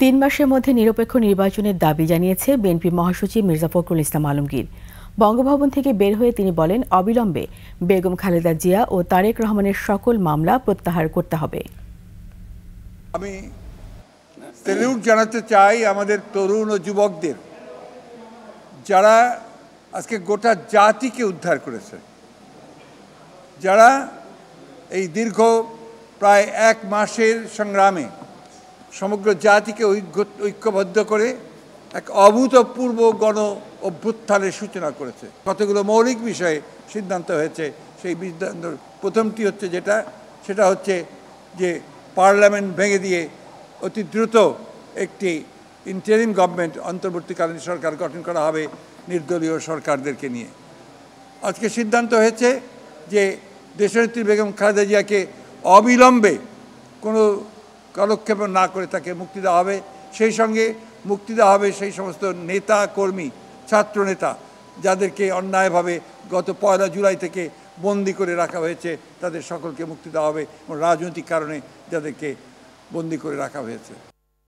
3 মাসের মধ্যে নিরপেক্ষ নির্বাচনের দাবি জানিয়েছে বিএনপি মহাসচিব মির্জা ফখরুল ইসলাম আলমগীর। বঙ্গভবন থেকে বের হয়ে তিনি বলেন, অবিলম্বে বেগম খালেদা জিয়া ও তারেক রহমানের সকল মামলা প্রত্যাহার করতে হবে। আমি সেলিউট জানাতে চাই আমাদের তরুণ ও যুবকদের, যারা আজকে গোটা জাতিকে উদ্ধার করেছে, যারা এই দীর্ঘ প্রায় 1 মাসের সংগ্রামে সমগ্র জাতিকে ঐক্যবদ্ধ করে এক অভূতপূর্ব গণ অভ্যুত্থানের সূচনা করেছে। কতগুলো মৌলিক বিষয়ে সিদ্ধান্ত হয়েছে। সেই সিদ্ধান্ত প্রথমটি হচ্ছে সেটা হচ্ছে যে পার্লামেন্ট ভেঙে দিয়ে অতি দ্রুত একটি ইন্টারিম গভর্নমেন্ট, অন্তর্বর্তীকালীন সরকার গঠন করা হবে নির্দলীয় সরকারদেরকে নিয়ে। আজকে সিদ্ধান্ত হয়েছে যে দেশনেত্রী বেগম খালেদা জিয়াকে অবিলম্বে কোনো কালক্ষেপ না করে তাকে মুক্তি দেওয়া হবে। সেই সঙ্গে মুক্তি দেওয়া হবে সেই সমস্ত নেতা কর্মী, ছাত্র নেতা যাদেরকে অন্যায়ভাবে গত 1 জুলাই থেকে বন্দি করে রাখা হয়েছে, তাদের সকলকে মুক্তি দেওয়া হবে এবং রাজনৈতিক কারণে যাদেরকে বন্দি করে রাখা হয়েছে।